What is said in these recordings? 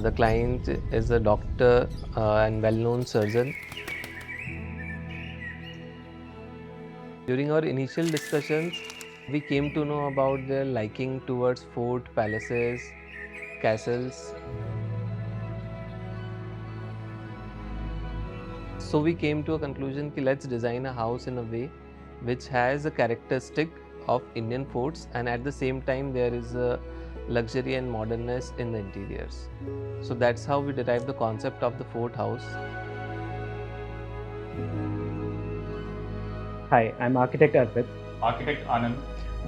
The client is a doctor and well-known surgeon. During our initial discussions, we came to know about their liking towards fort, palaces, castles. So we came to a conclusion that let's design a house in a way which has a characteristic of Indian forts, and at the same time there is a luxury and modernness in the interiors. So that's how we derived the concept of the fort house. Hi, I'm architect Arpit. Architect Anand.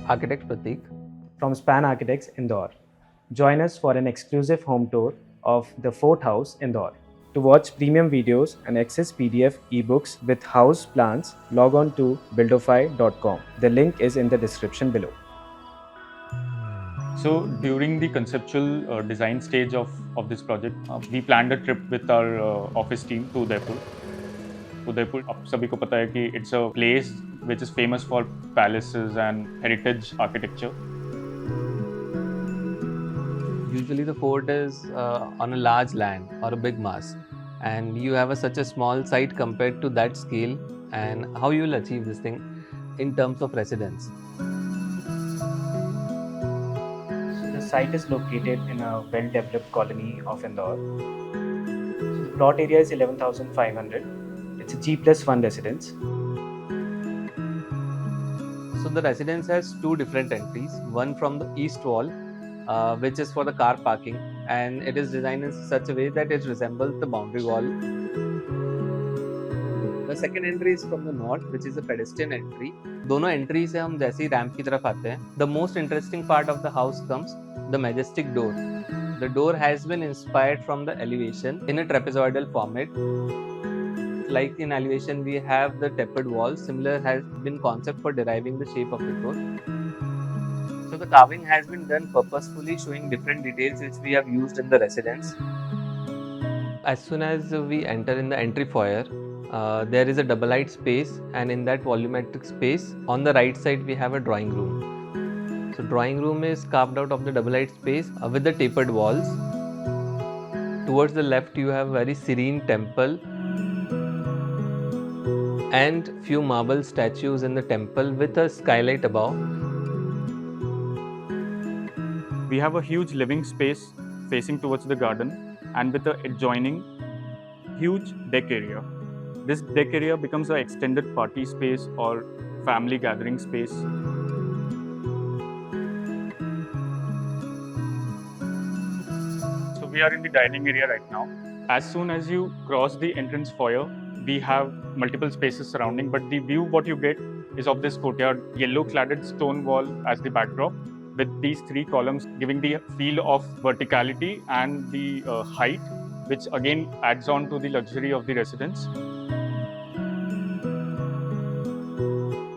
Architect Pratik. From Span Architects, Indore. Join us for an exclusive home tour of the Fort House, Indore. To watch premium videos and access PDF ebooks with house plans, log on to buildofy.com. The link is in the description below. So during the conceptual design stage of this project, we planned a trip with our office team to Udaipur. Udaipur, आप सभी को पता है कि it's a place which is famous for palaces and heritage architecture. Usually the fort is on a large land or a big mass, and you have such a small site compared to that scale, and how you will achieve this thing in terms of residence. So the site is located in a well-developed colony of Indore. So the plot area is 11,500. It's a G+1 residence. So the residence has two different entries, one from the east wall, which is for the car parking, and it is designed in such a way that it resembles the boundary wall. The second entry is from the north, which is a pedestrian entry. दोनों entries से हम जैसे ही ramp की तरफ आते हैं. The most interesting part of the house comes the majestic door. The door has been inspired from the elevation in a trapezoidal format. Like in elevation, we have the tapered walls. Similar has been concept for deriving the shape of the door. So the carving has been done purposefully, showing different details which we have used in the residence. As soon as we enter in the entry foyer, there is a double height space, and in that volumetric space, on the right side we have a drawing room. So drawing room is carved out of the double height space with the tapered walls. Towards the left you have very serene temple and few marble statues in the temple with a skylight above. We have a huge living space facing towards the garden and with an adjoining huge deck area. This deck area becomes an extended party space or family gathering space. So we are in the dining area right now. As soon as you cross the entrance foyer, we have multiple spaces surrounding, but the view what you get is of this courtyard, yellow cladded stone wall as the backdrop, with these three columns giving the feel of verticality and the height, which again adds on to the luxury of the residence.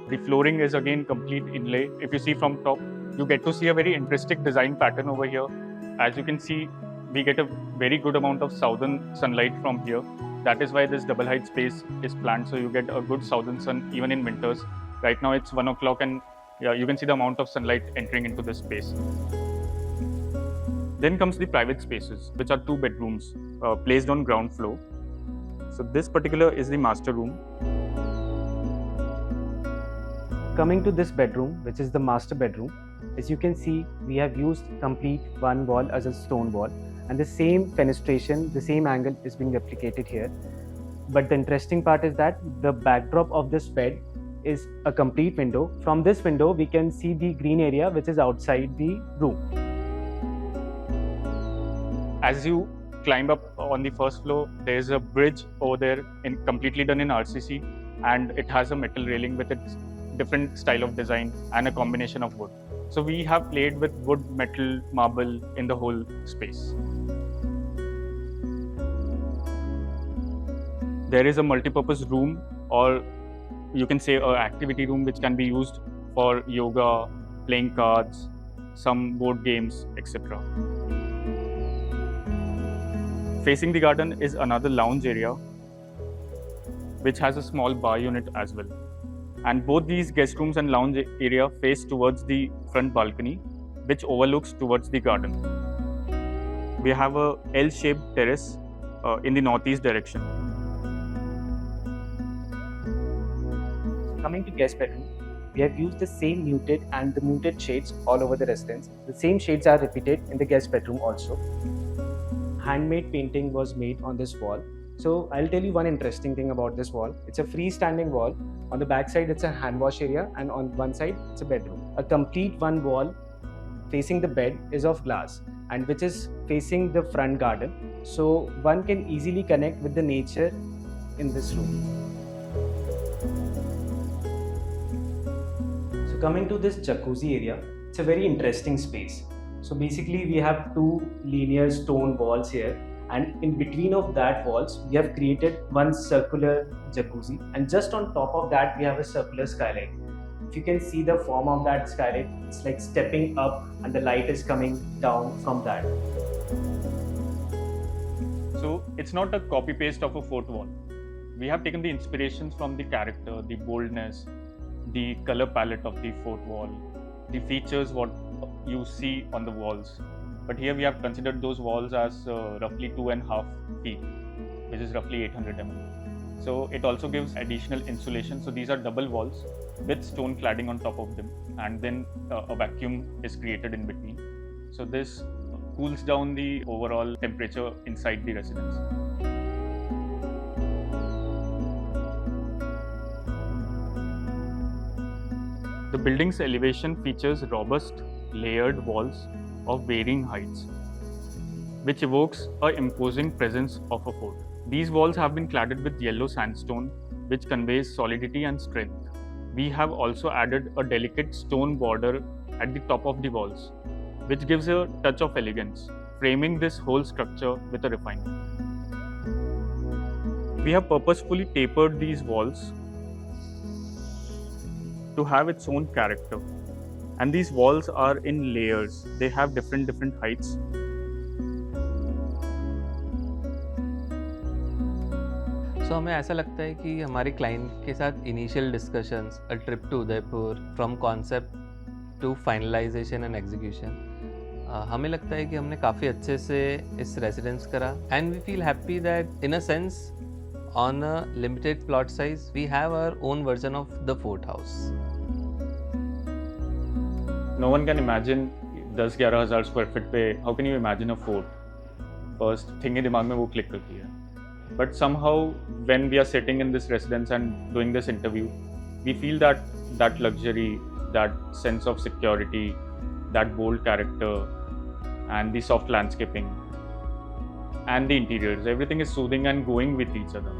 The flooring is again complete inlay. If you see from top, you get to see a very interesting design pattern over here. As you can see, we get a very good amount of southern sunlight from here. That is why this double height space is planned, so you get a good southern sun even in winters. Right now it's 1 o'clock and you can see the amount of sunlight entering into this space. Then comes the private spaces, which are 2 bedrooms placed on ground floor. So this particular is the master room. Coming to this bedroom, which is the master bedroom, as you can see, we have used complete one wall as a stone wall, and the same fenestration, the same angle is being replicated here. But the interesting part is that the backdrop of this bed is a complete window. From this window, we can see the green area which is outside the room. As you climb up on the first floor, there is a bridge over there, completely done in RCC, and it has a metal railing with its different style of design and a combination of wood. So we have played with wood, metal, marble in the whole space. There is a multi-purpose room, or you can say an activity room, which can be used for yoga, playing cards, some board games, etc. Facing the garden is another lounge area, which has a small bar unit as well. And both these guest rooms and lounge area face towards the front balcony, which overlooks towards the garden. we have a L-shaped terrace in the northeast direction. Coming to guest bedroom, we have used the same muted and the muted shades all over the residence. The same shades are repeated in the guest bedroom also. Handmade painting was made on this wall. So I'll tell you one interesting thing about this wall. It's a freestanding wall. On the back side, it's a hand wash area, and on one side, it's a bedroom. A complete one wall facing the bed is of glass, and which is facing the front garden. So one can easily connect with the nature in this room. So coming to this jacuzzi area, it's a very interesting space. So basically we have two linear stone walls here, and in between of that walls we have created one circular jacuzzi, and just on top of that we have a circular skylight. If you can see the form of that skylight, it's like stepping up and the light is coming down from that. So it's not a copy paste of a fort wall. We have taken the inspirations from the character, the boldness, the color palette of the fort wall, the features what you see on the walls. But here we have considered those walls as roughly 2.5 feet, which is roughly 800 mm. So it also gives additional insulation. So these are double walls with stone cladding on top of them, and then a vacuum is created in between. So this cools down the overall temperature inside the residence. The building's elevation features robust, layered walls of varying heights, which evokes an imposing presence of a fort. These walls have been cladded with yellow sandstone, which conveys solidity and strength. We have also added a delicate stone border at the top of the walls, which gives a touch of elegance, framing this whole structure with a refinement. We have purposefully tapered these walls to have its own character. And these walls are in layers. They have different heights. So हमें ऐसा लगता है कि हमारे client के साथ initial discussions, a trip to Udaipur, from concept to finalisation and execution, हमें लगता है कि हमने काफ़ी अच्छे से इस रेजिडेंस करा, and we feel happy that in a sense on a limited plot size we have our own version of the fort house. No one can imagine 10-11 हज़ार स्क्वायर फीट पे. How can you imagine a fort? First thing ही दिमाग में वो click करती है. But somehow when we are sitting in this residence and doing this interview, we feel that luxury, that sense of security, that bold character, and the soft landscaping and the interiors, everything is soothing and going with each other.